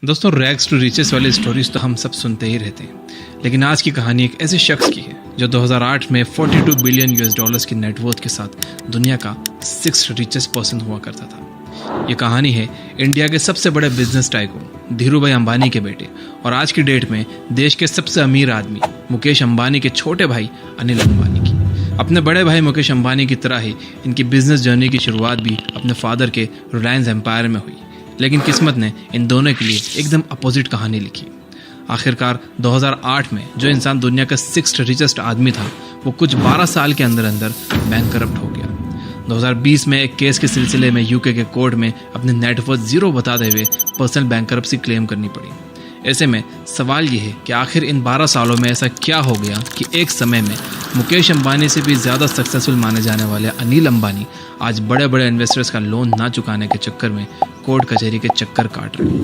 दोस्तों, rags to riches वाली stories तो हम सब सुनते ही रहते हैं, लेकिन आज की कहानी एक ऐसे शख्स की है जो 2008 में 42 बिलियन यूएस डॉलर्स की नेटवर्थ के साथ दुनिया का 6th रिचेस्ट पर्सन हुआ करता था। ये कहानी है इंडिया के सबसे बड़े बिजनेस टाइकून धीरूभाई अंबानी के बेटे और आज की डेट में देश के सबसे अमीर आदमी मुकेश अंबानी के छोटे भाई अनिल अंबानी की। अपने बड़े भाई मुकेश अंबानी की तरह ही इनकी बिजनेस जर्नी की शुरुआत भी अपने फादर के रिलायंस एम्पायर में हुई, लेकिन किस्मत ने इन दोनों के लिए एकदम अपोजिट कहानी लिखी। आखिरकार 2008 में जो इंसान दुनिया का 6th रिचेस्ट आदमी था, वो कुछ 12 साल के अंदर अंदर बैंकरप्ट हो गया। 2020 में एक केस के सिलसिले में यूके के कोर्ट में अपने नेटवर्थ जीरो बताते हुए पर्सनल बैंकरप्सी क्लेम करनी पड़ी। ऐसे में सवाल ये है कि आखिर इन 12 सालों में ऐसा क्या हो गया कि एक समय में मुकेश अंबानी से भी ज़्यादा सक्सेसफुल माने जाने वाले अनिल अंबानी आज बड़े बड़े इन्वेस्टर्स का लोन ना चुकाने के चक्कर में कोर्ट कचहरी के चक्कर काट रहे हैं।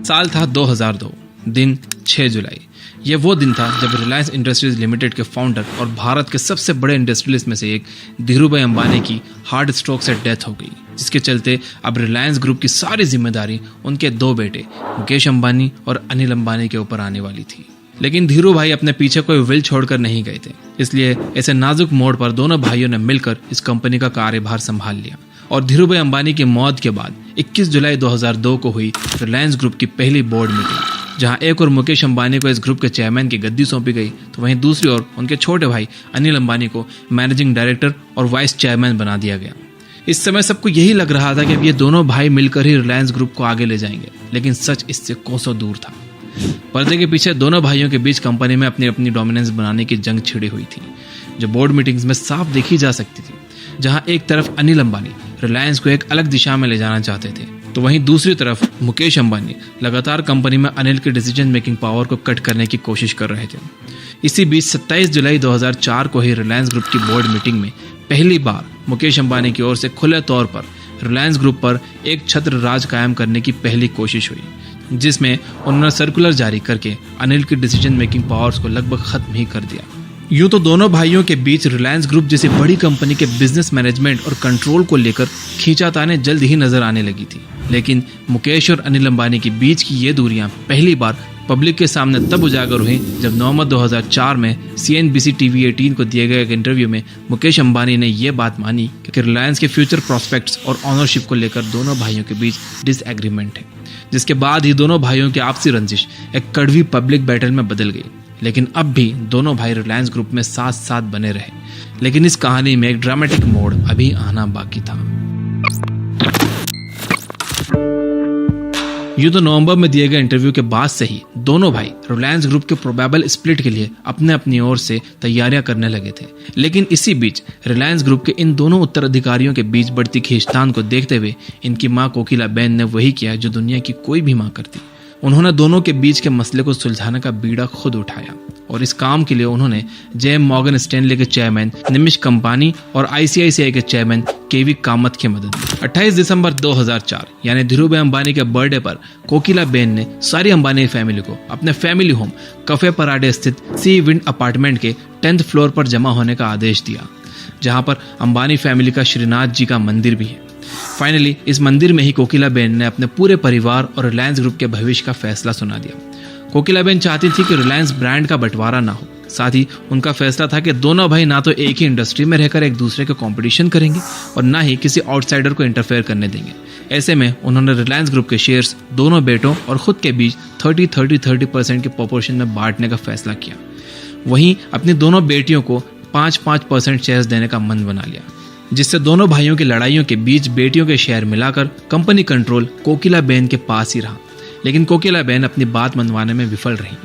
साल था 2002, दिन 6 जुलाई। ये वो दिन था जब रिलायंस इंडस्ट्रीज लिमिटेड के फाउंडर और भारत के सबसे बड़े इंडस्ट्रियलिस्ट में से एक धीरूभाई अंबानी की हार्ट स्ट्रोक से डेथ हो गई, जिसके चलते अब रिलायंस ग्रुप की सारी जिम्मेदारी उनके दो बेटे मुकेश अंबानी और अनिल अंबानी के ऊपर आने वाली थी। लेकिन धीरू भाई अपने पीछे कोई विल छोड़कर नहीं गए थे, इसलिए ऐसे नाजुक मोड़ पर दोनों भाइयों ने मिलकर इस कंपनी का कार्यभार संभाल लिया। और धीरूभाई अंबानी की मौत के बाद 21 जुलाई 2002 को हुई रिलायंस ग्रुप की पहली बोर्ड मीटिंग, जहां एक और मुकेश अंबानी को इस ग्रुप के चेयरमैन की गद्दी सौंपी गई, तो वहीं दूसरी ओर उनके छोटे भाई अनिल अंबानी को मैनेजिंग डायरेक्टर और वाइस चेयरमैन बना दिया गया। इस समय सबको यही लग रहा था कि अब ये दोनों भाई मिलकर ही रिलायंस ग्रुप को आगे ले जाएंगे, लेकिन सच इससे कोसों दूर था। पर्दे के पीछे दोनों भाइयों के बीच कंपनी में अपनी अपनी डोमिनेंस बनाने की जंग छिड़ी हुई थी, जो बोर्ड मीटिंग्स में साफ देखी जा सकती थी। जहां एक तरफ अनिल अंबानी रिलायंस को एक अलग दिशा में ले जाना चाहते थे, तो वहीं दूसरी तरफ मुकेश अंबानी लगातार कंपनी में अनिल के डिसीजन मेकिंग पावर को कट करने की कोशिश कर रहे थे। इसी बीच 27 जुलाई 2004 को ही रिलायंस ग्रुप की बोर्ड मीटिंग में पहली बार मुकेश अंबानी की ओर से खुले तौर पर रिलायंस ग्रुप पर एक छत्र राज कायम करने की पहली कोशिश हुई, जिसमें उन्होंने सर्कुलर जारी करके अनिल की डिसीजन मेकिंग पावर्स को लगभग खत्म ही कर दिया। यूं तो दोनों भाइयों के बीच रिलायंस ग्रुप जैसी बड़ी कंपनी के बिजनेस मैनेजमेंट और कंट्रोल को लेकर खींचाताने जल्द ही नजर आने लगी थी, लेकिन मुकेश और अनिल अंबानी के बीच की ये दूरियां पहली बार पब्लिक के सामने तब उजागर हुई जब नवंबर 2004 में CNBC TV 18 को दिए गए एक इंटरव्यू में मुकेश अंबानी ने यह बात मानी कि रिलायंस के फ्यूचर प्रोस्पेक्ट्स और ऑनरशिप को लेकर दोनों भाइयों के बीच डिसएग्रीमेंट है, जिसके बाद ही दोनों भाइयों की आपसी रंजिश एक कड़वी पब्लिक बैटल में बदल गई। लेकिन अब भी दोनों भाई रिलायंस ग्रुप में साथ साथ बने रहे, लेकिन इस कहानी में एक ड्रामेटिक मोड़ अभी आना बाकी था। यूं तो नवंबर में दिए गए इंटरव्यू के बाद से ही दोनों भाई रिलायंस ग्रुप के प्रोबेबल स्प्लिट के लिए अपने अपनी ओर से तैयारियां करने लगे थे, लेकिन इसी बीच रिलायंस ग्रुप के इन दोनों उत्तराधिकारियों के बीच बढ़ती खींचतान को देखते हुए इनकी मां कोकिलाबेन ने वही किया जो दुनिया की कोई भी मां करती। उन्होंने दोनों के बीच के मसले को सुलझाने का बीड़ा खुद उठाया और इस काम के लिए उन्होंने JM मॉर्गन स्टैनले के चेयरमैन निमिष कंपानी और ICICI के चेयरमैन KV कामत की मदद ली। 28 दिसंबर 2004 यानी धीरूभाई अंबानी के बर्थडे पर कोकिलाबेन ने सारी अंबानी फैमिली को अपने फैमिली होम कफे पराडे स्थित सी विंड अपार्टमेंट के 10th फ्लोर पर जमा होने का आदेश दिया, जहां पर अंबानी फैमिली का श्रीनाथ जी का मंदिर भी है। फाइनली इस मंदिर में ही कोकिलाबेन ने अपने पूरे परिवार और रिलायंस ग्रुप के भविष्य का फैसला सुना दिया। कोकिलाबेन चाहती थी कि रिलायंस ब्रांड का बंटवारा ना हो, साथ ही उनका फैसला था कि दोनों भाई ना तो एक ही इंडस्ट्री में रहकर एक दूसरे के कंपटीशन करेंगे और ना ही किसी आउटसाइडर को इंटरफेयर करने देंगे। ऐसे में उन्होंने रिलायंस ग्रुप के शेयर्स दोनों बेटों और खुद के बीच 30% के प्रोपोर्शन में बांटने का फैसला किया। वहीं अपनी दोनों बेटियों को 5% शेयर्स देने का मन बना लिया, जिससे दोनों भाइयों की लड़ाइयों के बीच बेटियों के शेयर मिलाकर कंपनी कंट्रोल कोकिलाबेन के पास ही रहा, लेकिन कोकिलाबेन अपनी बात मनवाने में विफल रही।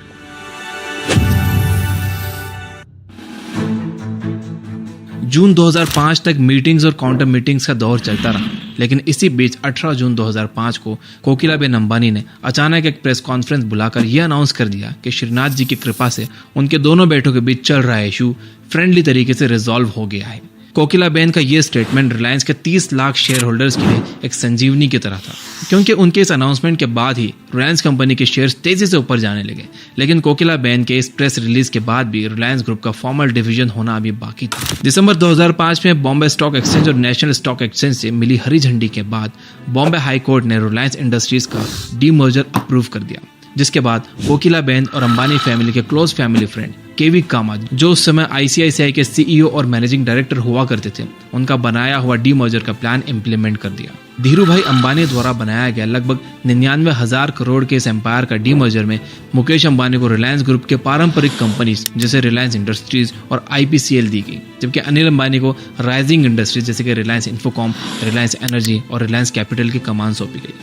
जून 2005 तक मीटिंग्स और काउंटर मीटिंग्स का दौर चलता रहा, लेकिन इसी बीच 18 जून 2005 को कोकिलाबेन अंबानी ने अचानक एक प्रेस कॉन्फ्रेंस बुलाकर यह अनाउंस कर दिया कि श्रीनाथ जी की कृपा से उनके दोनों बेटों के बीच चल रहा इशू फ्रेंडली तरीके से रिजॉल्व हो गया है। कोकिलाबेन का ये स्टेटमेंट रिलायंस के 30 लाख शेयर होल्डर्स के लिए एक संजीवनी की तरह था, क्योंकि उनके इस अनाउंसमेंट के बाद ही रिलायंस कंपनी के शेयर्स तेजी से ऊपर जाने लगे। लेकिन कोकिलाबेन के इस प्रेस रिलीज के बाद भी रिलायंस ग्रुप का फॉर्मल डिवीजन होना अभी बाकी था। दिसंबर 2005 में बॉम्बे स्टॉक एक्सचेंज और नेशनल स्टॉक एक्सचेंज से मिली हरी झंडी के बाद बॉम्बे हाई कोर्ट ने रिलायंस इंडस्ट्रीज का डीमर्जर अप्रूव कर दिया, जिसके बाद कोकिलाबेन और अंबानी फैमिली के क्लोज फैमिली फ्रेंड केवी कामा, जो उस समय आईसीआईसीआई के सीईओ और मैनेजिंग डायरेक्टर हुआ करते थे, उनका बनाया हुआ डीमर्जर का प्लान इंप्लीमेंट कर दिया। धीरू भाई अंबानी द्वारा बनाया गया लगभग 99,000 करोड़ के इस एम्पायर का डीमर्जर में मुकेश अंबानी को रिलायंस ग्रुप के पारंपरिक कंपनीज जैसे रिलायंस इंडस्ट्रीज और आईपीसीएल दी गई, जबकि अनिल अंबानी को राइजिंग इंडस्ट्रीज जैसे कि रिलायंस इन्फोकॉम, रिलायंस एनर्जी और रिलायंस कैपिटल की कमान सौंपी गई।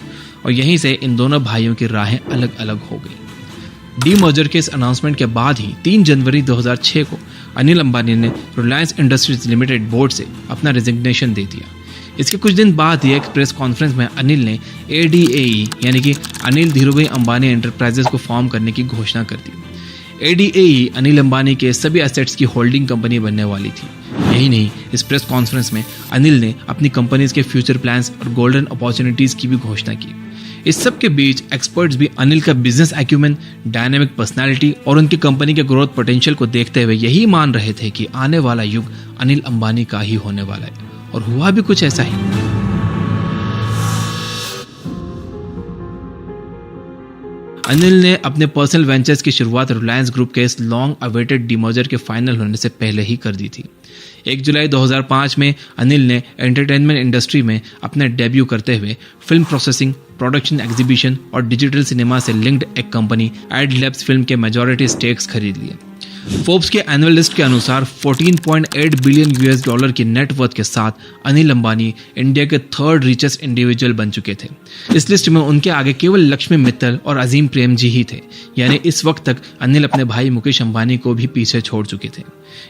और यहीं से इन दोनों भाइयों की राहें अलग अलग हो गई। डीमर्जर के इस अनाउंसमेंट के बाद ही 3 जनवरी 2006 को अनिल अंबानी ने रिलायंस इंडस्ट्रीज लिमिटेड बोर्ड से अपना रेजिग्नेशन दे दिया। इसके कुछ दिन बाद ही एक प्रेस कॉन्फ्रेंस में अनिल ने ADAE यानी कि अनिल धीरूभाई अंबानी एंटरप्राइजेस को फॉर्म करने की घोषणा कर दी। ADAE अनिल अंबानी के सभी एसेट्स की होल्डिंग कंपनी बनने वाली थी। यही नहीं, इस प्रेस कॉन्फ्रेंस में अनिल ने अपनी कंपनीज के फ्यूचर प्लान्स और गोल्डन अपॉर्चुनिटीज की भी घोषणा की। इस सब के बीच एक्सपर्ट्स भी अनिल का बिजनेस एक्यूमेन, डायनामिक पर्सनालिटी और उनकी कंपनी के ग्रोथ पोटेंशियल को देखते हुए यही मान रहे थे कि आने वाला युग अनिल अंबानी का ही होने वाला है, और हुआ भी कुछ ऐसा ही। अनिल ने अपने पर्सनल वेंचर्स की शुरुआत रिलायंस ग्रुप के इस लॉन्ग अवेटेड डीमर्जर के फाइनल होने से पहले ही कर दी थी। 1 जुलाई 2005 में अनिल ने एंटरटेनमेंट इंडस्ट्री में अपना डेब्यू करते हुए फिल्म प्रोसेसिंग, प्रोडक्शन, एग्जीबिशन और डिजिटल सिनेमा से लिंक्ड एक कंपनी एडलैब्स फिल्म के मेजॉरिटी स्टेक्स खरीद लिए। फोर्ब्स के एनुअल लिस्ट के अनुसार 14.8 बिलियन US$ की नेटवर्थ के साथ अनिल अंबानी इंडिया के 3rd रिचेस्ट इंडिविजुअल बन चुके थे। इस लिस्ट में उनके आगे केवल लक्ष्मी मित्तल और अजीम प्रेमजी ही थे, यानी इस वक्त तक अनिल अपने भाई मुकेश अंबानी को भी पीछे छोड़ चुके थे।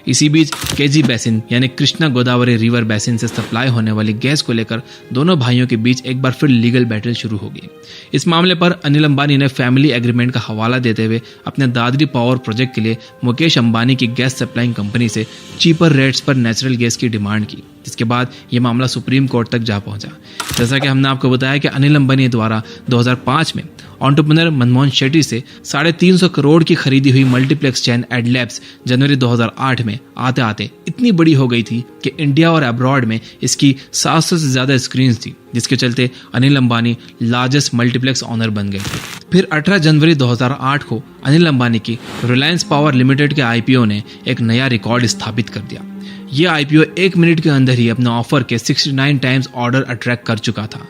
इसी बीच केजी बेसिन यानी कृष्णा गोदावरी रिवर बेसिन से सप्लाई होने वाली गैस को लेकर दोनों भाइयों के बीच एक बार फिर लीगल बैटल शुरू हो गई। इस मामले पर अनिल अंबानी ने फैमिली एग्रीमेंट का हवाला देते हुए अपने दादरी पावर प्रोजेक्ट के लिए मुकेश अंबानी की गैस सप्लाइंग कंपनी से चीपर रेट्स पर नेचुरल गैस की डिमांड की, जिसके बाद यह मामला सुप्रीम कोर्ट तक जा पहुंचा। जैसा कि हमने आपको बताया कि अनिल अंबानी द्वारा 2005 में एंटरप्रेन्योर मनमोहन शेट्टी से 350 करोड़ की खरीदी हुई मल्टीप्लेक्स चैन एडलैब्स जनवरी 2008 में आते आते इतनी बड़ी हो गई थी कि इंडिया और अब्रॉड में इसकी 700 से ज्यादा स्क्रीन थी, जिसके चलते Anil Ambani largest multiplex owner बन गए थे। फिर 18 जनवरी 2008 को अनिल अंबानी की रिलायंस पावर लिमिटेड के IPO ने एक नया रिकॉर्ड स्थापित कर दिया। ये IPO 1 मिनट के अंदर ही अपने ऑफर के 69 टाइम्स ऑर्डर अट्रैक्ट कर चुका था।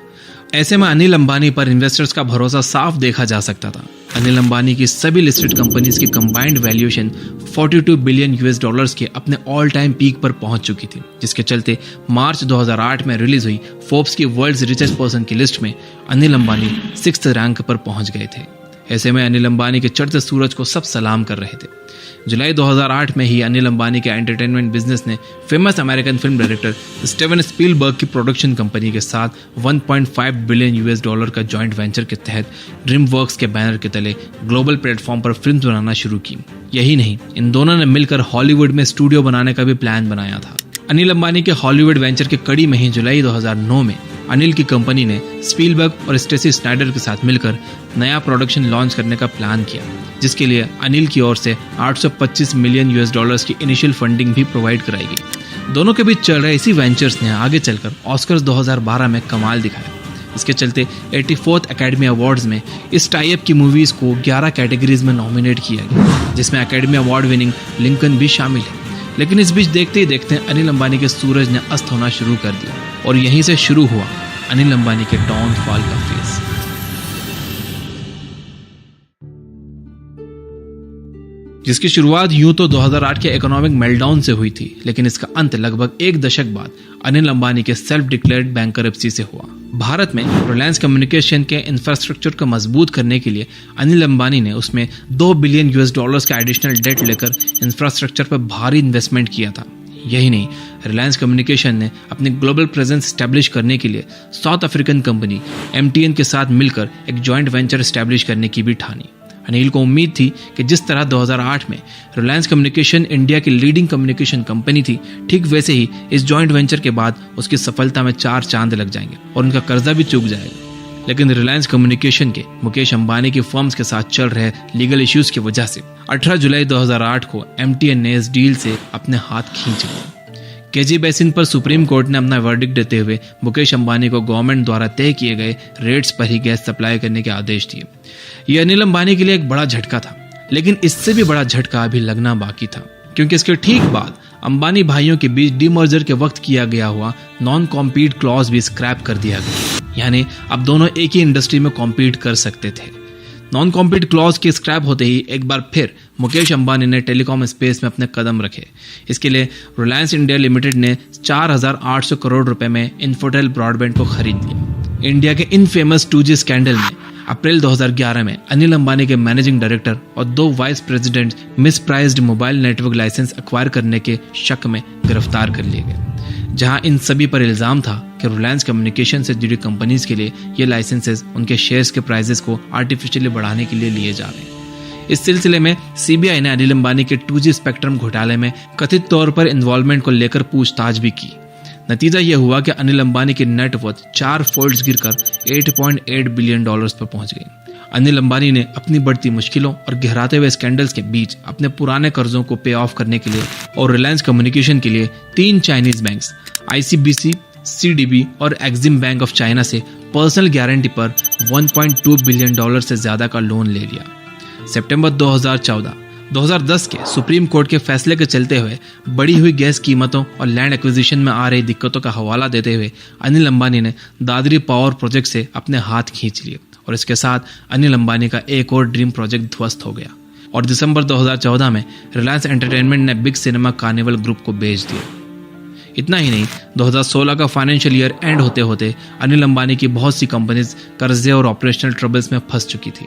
ऐसे में अनिल अंबानी पर इन्वेस्टर्स का भरोसा साफ देखा जा सकता था। अनिल अंबानी की सभी लिस्टेड कंपनीज की कंबाइंड वैल्यूएशन 42 बिलियन US$ के अपने ऑल टाइम पीक पर पहुंच चुकी थी, जिसके चलते मार्च 2008 में रिलीज हुई फोर्ब्स की वर्ल्ड्स रिचेस्ट पर्सन की लिस्ट में अनिल अंबानी 6th रैंक पर पहुंच गए थे। ऐसे में अनिल अंबानी के चढ़ते सूरज को सब सलाम कर रहे थे। जुलाई 2008 में ही अनिल अंबानी के एंटरटेनमेंट बिजनेस ने famous American film director Steven Spielberg की प्रोडक्शन कंपनी के साथ 1.5 बिलियन US$ का जॉइंट वेंचर के तहत ड्रीमवर्क्स के बैनर के तले ग्लोबल प्लेटफॉर्म पर फिल्म बनाना शुरू की। यही नहीं, इन दोनों ने मिलकर हॉलीवुड में स्टूडियो बनाने का भी प्लान बनाया था। अनिल अंबानी के हॉलीवुड वेंचर के कड़ी में ही जुलाई 2009 में अनिल की कंपनी ने स्पीलबर्ग और स्टेसी स्नाइडर के साथ मिलकर नया प्रोडक्शन लॉन्च करने का प्लान किया, जिसके लिए अनिल की ओर से 825 मिलियन US$ की इनिशियल फंडिंग भी प्रोवाइड कराई गई। दोनों के बीच चल रहे इसी वेंचर्स ने आगे चलकर ऑस्कर्स 2012 में कमाल दिखाया। इसके चलते 84th एकेडमी अवार्ड्स में इस टाइप की मूवीज को 11 कैटेगरीज में नॉमिनेट किया गया, जिसमें एकेडमी अवार्ड विनिंग लिंकन भी शामिल है। लेकिन इस बीच देखते ही देखते अनिल अंबानी के सूरज ने अस्त होना शुरू कर दिया, और यहीं से शुरू हुआ अनिल अंबानी के डाउनफॉल का फेज। जिसकी शुरुआत यूं तो 2008 के इकोनॉमिक मेल्टडाउन से हुई थी, लेकिन इसका अंत लगभग 1 दशक बाद अनिल अंबानी के सेल्फ डिक्लेयर्ड बैंकरप्सी से हुआ। भारत में रिलायंस कम्युनिकेशन के इंफ्रास्ट्रक्चर को मजबूत करने के लिए अनिल अंबानी ने उसमें 2 बिलियन US$ का एडिशनल डेट लेकर इंफ्रास्ट्रक्चर पर भारी इन्वेस्टमेंट किया था। यही नहीं, रिलायंस कम्युनिकेशन ने अपनी ग्लोबल प्रेजेंस स्टैब्लिश करने के लिए साउथ अफ्रीकन कंपनी MTN के साथ मिलकर एक जॉइंट वेंचर स्टैब्लिश करने की भी ठानी। अनिल को उम्मीद थी कि जिस तरह 2008 में रिलायंस कम्युनिकेशन इंडिया की लीडिंग कम्युनिकेशन कंपनी थी, ठीक वैसे ही इस जॉइंट वेंचर के बाद उसकी सफलता में 4 चांद लग जाएंगे और उनका कर्जा भी चूक जाएगा। लेकिन रिलायंस कम्युनिकेशन के मुकेश अंबानी की फर्म्स के साथ चल रहे लीगल इश्यूज की वजह से 18 जुलाई 2008 को MTN ने इस डील से अपने हाथ खींच लिए। केजी बेसिन पर सुप्रीम कोर्ट ने अपना वर्डिक्ट देते हुए मुकेश अंबानी को गवर्नमेंट द्वारा तय किए गए रेट्स पर ही गैस सप्लाई करने के आदेश दिए। यह अनिल अंबानी के लिए एक बड़ा झटका था, लेकिन इससे भी बड़ा झटका अभी लगना बाकी था, क्योंकि इसके ठीक बाद अंबानी भाइयों के बीच डीमर्जर के वक्त किया गया हुआ नॉन कॉम्पीट क्लॉज भी स्क्रैप कर दिया गया। यानी अब दोनों एक ही इंडस्ट्री में कॉम्पीट कर सकते थे। नॉन कॉम्पीट क्लॉज के स्क्रैप होते ही एक बार फिर मुकेश अंबानी ने टेलीकॉम स्पेस में अपने कदम रखे। इसके लिए रिलायंस इंडिया लिमिटेड ने 4,800 करोड़ रुपए में इन्फोटेल ब्रॉडबैंड को खरीद लिया। इंडिया के इनफेमस 2G स्कैंडल में अप्रैल 2011 में अनिल अंबानी के मैनेजिंग डायरेक्टर और 2 vice president misprized mobile network licence acquire करने के शक में गिरफ्तार कर लिए गए, जहां इन सभी पर इल्जाम था कि रिलायंस कम्युनिकेशन से जुड़ी कंपनीज के लिए ये लाइसेंसेस उनके शेयर्स के प्राइसेस को आर्टिफिशियली बढ़ाने के लिए लिए जा रहे हैं। इस सिलसिले में सीबीआई ने अनिल अंबानी के 2G स्पेक्ट्रम घोटाले में कथित तौर पर इन्वॉल्वमेंट को लेकर पूछताछ भी की। नतीजा यह हुआ कि अनिल अंबानी की नेटवर्थ 4 फोल्ड्स गिरकर $8.8 बिलियन पर पहुंच गई। अनिल अंबानी ने अपनी बढ़ती मुश्किलों और गहराते हुए स्कैंडल्स के बीच अपने पुराने कर्जों को पे ऑफ करने के लिए और रिलायंस कम्युनिकेशन के लिए 3 चाइनीज बैंक्स ICBC, CDB और एक्सिम बैंक ऑफ चाइना से पर्सनल गारंटी पर $1.2 बिलियन से ज्यादा का लोन ले लिया। सितंबर 2010 के सुप्रीम कोर्ट के फैसले के चलते हुए बढ़ी हुई गैस कीमतों और लैंड एक्विजिशन में आ रही दिक्कतों का हवाला देते हुए अनिल अंबानी ने दादरी पावर प्रोजेक्ट से अपने हाथ खींच लिए और इसके साथ अनिल अंबानी का एक और ड्रीम प्रोजेक्ट ध्वस्त हो गया और दिसंबर 2014 में रिलायंस एंटरटेनमेंट ने बिग सिनेमा कार्निवल ग्रुप को बेच दिया। इतना ही नहीं, 2016 का फाइनेंशियल ईयर एंड होते होते अनिल अंबानी की बहुत सी कंपनीज कर्जे और ऑपरेशनल ट्रबल्स में फंस चुकी थी।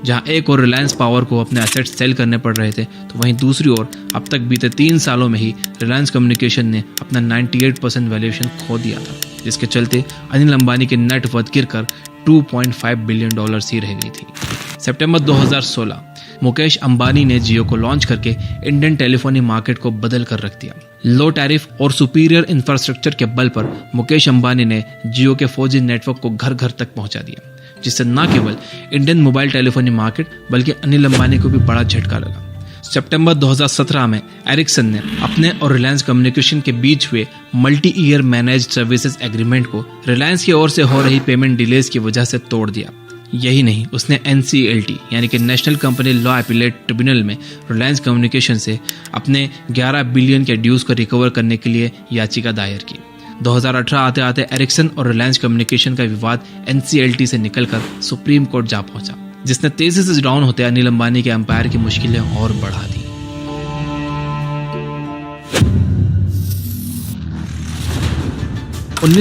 जहां एक और रिलायंस पावर को अपने एसेट्स सेल करने पड़ रहे थे, तो वहीं दूसरी ओर अब तक बीते 3 सालों में ही रिलायंस कम्युनिकेशन ने अपना 98% वैल्यूएशन खो दिया था, जिसके चलते अनिल अंबानी की नेटवर्थ गिरकर $2.5 बिलियन ही रह गई थी। सितंबर 2016 मुकेश अंबानी ने जियो को लॉन्च करके इंडियन टेलीफोनी मार्केट को बदल कर रख दिया। लो टैरिफ और सुपीरियर इंफ्रास्ट्रक्चर के बल पर मुकेश अंबानी ने जियो के 4G नेटवर्क को घर घर तक पहुंचा दिया, जिससे न केवल इंडियन मोबाइल टेलीफोनी मार्केट बल्कि अनिल अंबानी को भी बड़ा झटका लगा। सितंबर 2017 में एरिक्सन ने अपने और रिलायंस कम्युनिकेशन के बीच हुए multi year managed services agreement को रिलायंस की ओर से हो रही पेमेंट डिलेज की वजह से तोड़ दिया। यही नहीं, उसने NCLT यानी कि national company law appellate tribunal में रिलायंस कम्युनिकेशन से अपने 11 बिलियन के ड्यूज को रिकवर करने के लिए याचिका दायर की। 2018 आते आते एरिक्सन और रिलायंस कम्युनिकेशन का विवाद NCLT से निकलकर सुप्रीम कोर्ट जा पहुंचा, जिसने तेजी से डाउन होते अनिल अंबानी के एम्पायर की मुश्किलें और बढ़ा दी।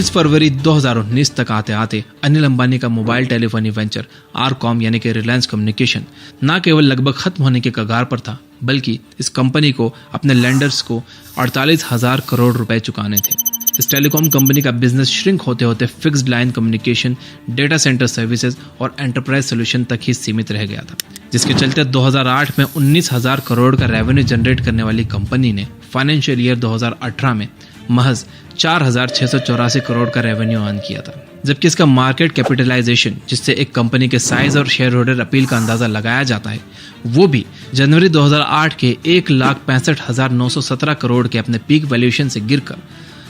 फरवरी 2019 तक आते आते अनिल अंबानी का मोबाइल टेलीफोनी वेंचर आरकॉम यानी कि रिलायंस कम्युनिकेशन न केवल लगभग खत्म होने के कगार पर था, बल्कि इस कंपनी को अपने लेंडर्स को 48,000 करोड़ रुपए चुकाने थे। इस टेलीकॉम कंपनी का बिजनेस श्रिंक होते होते fixed line communication, data centre services और एंटरप्राइज सोल्यूशन तक ही सीमित रह गया था, जिसके चलते 2008 में 19,000 करोड़ का रेवेन्यू जनरेट करने वाली कंपनी ने फाइनेंशियल ईयर 2018 में महज 4,684 करोड़ का रेवेन्यू अर्न किया था। जबकि इसका मार्केट कैपिटलाइजेशन, जिससे एक कंपनी के साइज और शेयर होल्डर अपील का अंदाजा लगाया जाता है, वो भी जनवरी 2008 के 1,65,917 करोड़ के अपने पीक वैल्यूएशन से गिरकर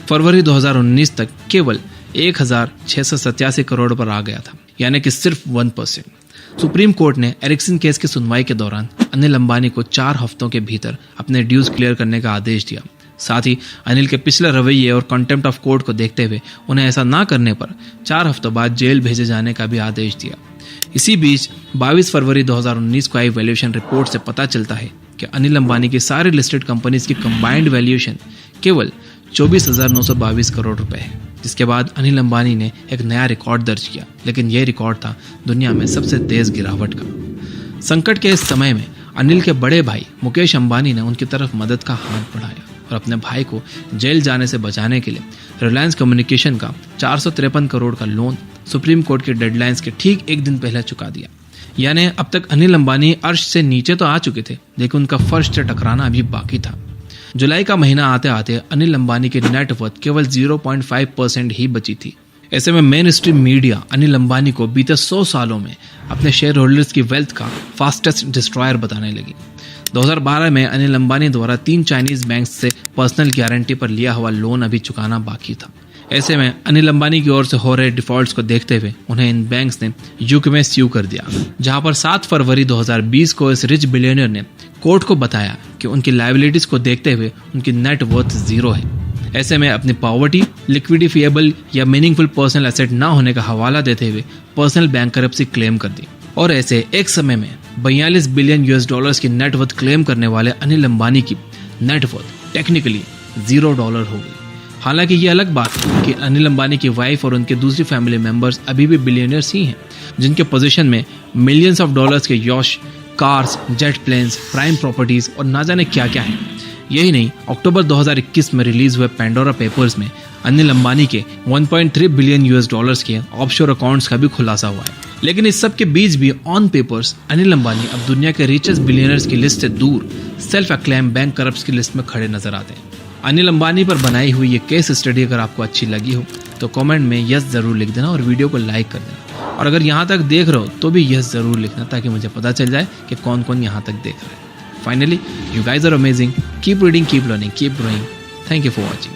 फरवरी 2019 तक केवल 1,687 करोड़ पर आ गया था, यानी कि सिर्फ 1%। सुप्रीम कोर्ट ने एरिक्सन केस की सुनवाई के दौरान अनिल अंबानी को 4 हफ्तों के भीतर अपने ड्यूज क्लियर करने का आदेश दिया। साथ ही अनिल के पिछले रवैये और कंटेम्प्ट ऑफ कोर्ट को देखते हुए उन्हें ऐसा ना करने पर 4 हफ्तों बाद जेल भेजे जाने का भी आदेश दिया। इसी बीच 22 फरवरी 2019 को आई वैल्यूएशन रिपोर्ट से पता चलता है कि अनिल अंबानी की सारी लिस्टेड कंपनीज की कंबाइंड वैल्यूएशन केवल 24,922 करोड़ रुपए है, जिसके बाद अनिल अंबानी ने एक नया रिकॉर्ड दर्ज किया, लेकिन यह रिकॉर्ड था दुनिया में सबसे तेज गिरावट का। संकट के इस समय में अनिल के बड़े भाई मुकेश अंबानी ने उनकी तरफ मदद का हाथ बढ़ाया और अपने भाई को जेल जाने से बचाने के लिए रिलायंस कम्युनिकेशन का 453 करोड़ का लोन सुप्रीम कोर्ट के डेडलाइंस के ठीक एक दिन पहले चुका दिया। यानी अब तक अनिल अंबानी अर्श से नीचे तो आ चुके थे, लेकिन उनका फर्श से टकराना अभी बाकी था। जुलाई का महीना आते आते अनिल अंबानी की नेटवर्थ केवल 0.5% ही बची थी। ऐसे में main stream media Anil Ambani को बीते 100 सालों में अपने शेयर होल्डर्स की वेल्थ का फास्टेस्ट डिस्ट्रॉयर बताने लगी। 2012 में अनिल अंबानी द्वारा 3 चाइनीज बैंक से पर्सनल गारंटी पर लिया हुआ लोन अभी चुकाना बाकी था। ऐसे में अनिल अंबानी की ओर से हो रहे डिफॉल्ट्स को देखते हुए उन्हें इन बैंक्स ने यूके में स्यू कर दिया, जहां पर 7 फरवरी 2020 को इस रिच बिलियनियर ने कोर्ट को बताया कि उनकी लायबिलिटीज को देखते हुए उनकी नेट वर्थ 0 है। ऐसे में अपनी पॉवर्टी, लिक्विडिफिएबल या मीनिंगफुल पर्सनल एसेट ना होने का हवाला देते हुए पर्सनल बैंकरप्सी क्लेम कर दी। और ऐसे एक समय में 42 बिलियन US की नेटवर्थ क्लेम करने वाले अनिल अंबानी की नेटवर्थ टेक्निकली $0 हो गई। हालांकि ये अलग बात है कि अनिल अंबानी की वाइफ और उनके दूसरी फैमिली मेंबर्स अभी भी बिलियनियर्स ही हैं, जिनके पोजीशन में मिलियंस ऑफ डॉलर्स के यॉश, cars, jet planes, prime properties और ना जाने क्या क्या है। यही नहीं, अक्टूबर 2021 में रिलीज हुए पेंडोरा पेपर्स में अनिल अंबानी के 1.3 बिलियन US के ऑफशोर अकाउंट्स का भी खुलासा हुआ है। लेकिन इस सब के बीच भी ऑन पेपर्स अनिल अंबानी अब दुनिया के रिचेस्ट बिलियनर्स की लिस्ट से दूर सेल्फ अक्लेम बैंक करप्ट्स की लिस्ट में खड़े नजर आते हैं। अनिल अंबानी पर बनाई हुई ये केस स्टडी अगर आपको अच्छी लगी हो तो कमेंट में यस जरूर लिख देना और वीडियो को लाइक कर देना। और अगर यहाँ तक देख रहे हो तो भी यस जरूर लिखना, ताकि मुझे पता चल जाए कि कौन कौन यहाँ तक देख रहा है। Finally, you guys are amazing, keep reading, keep learning, keep growing. Thank you for watching.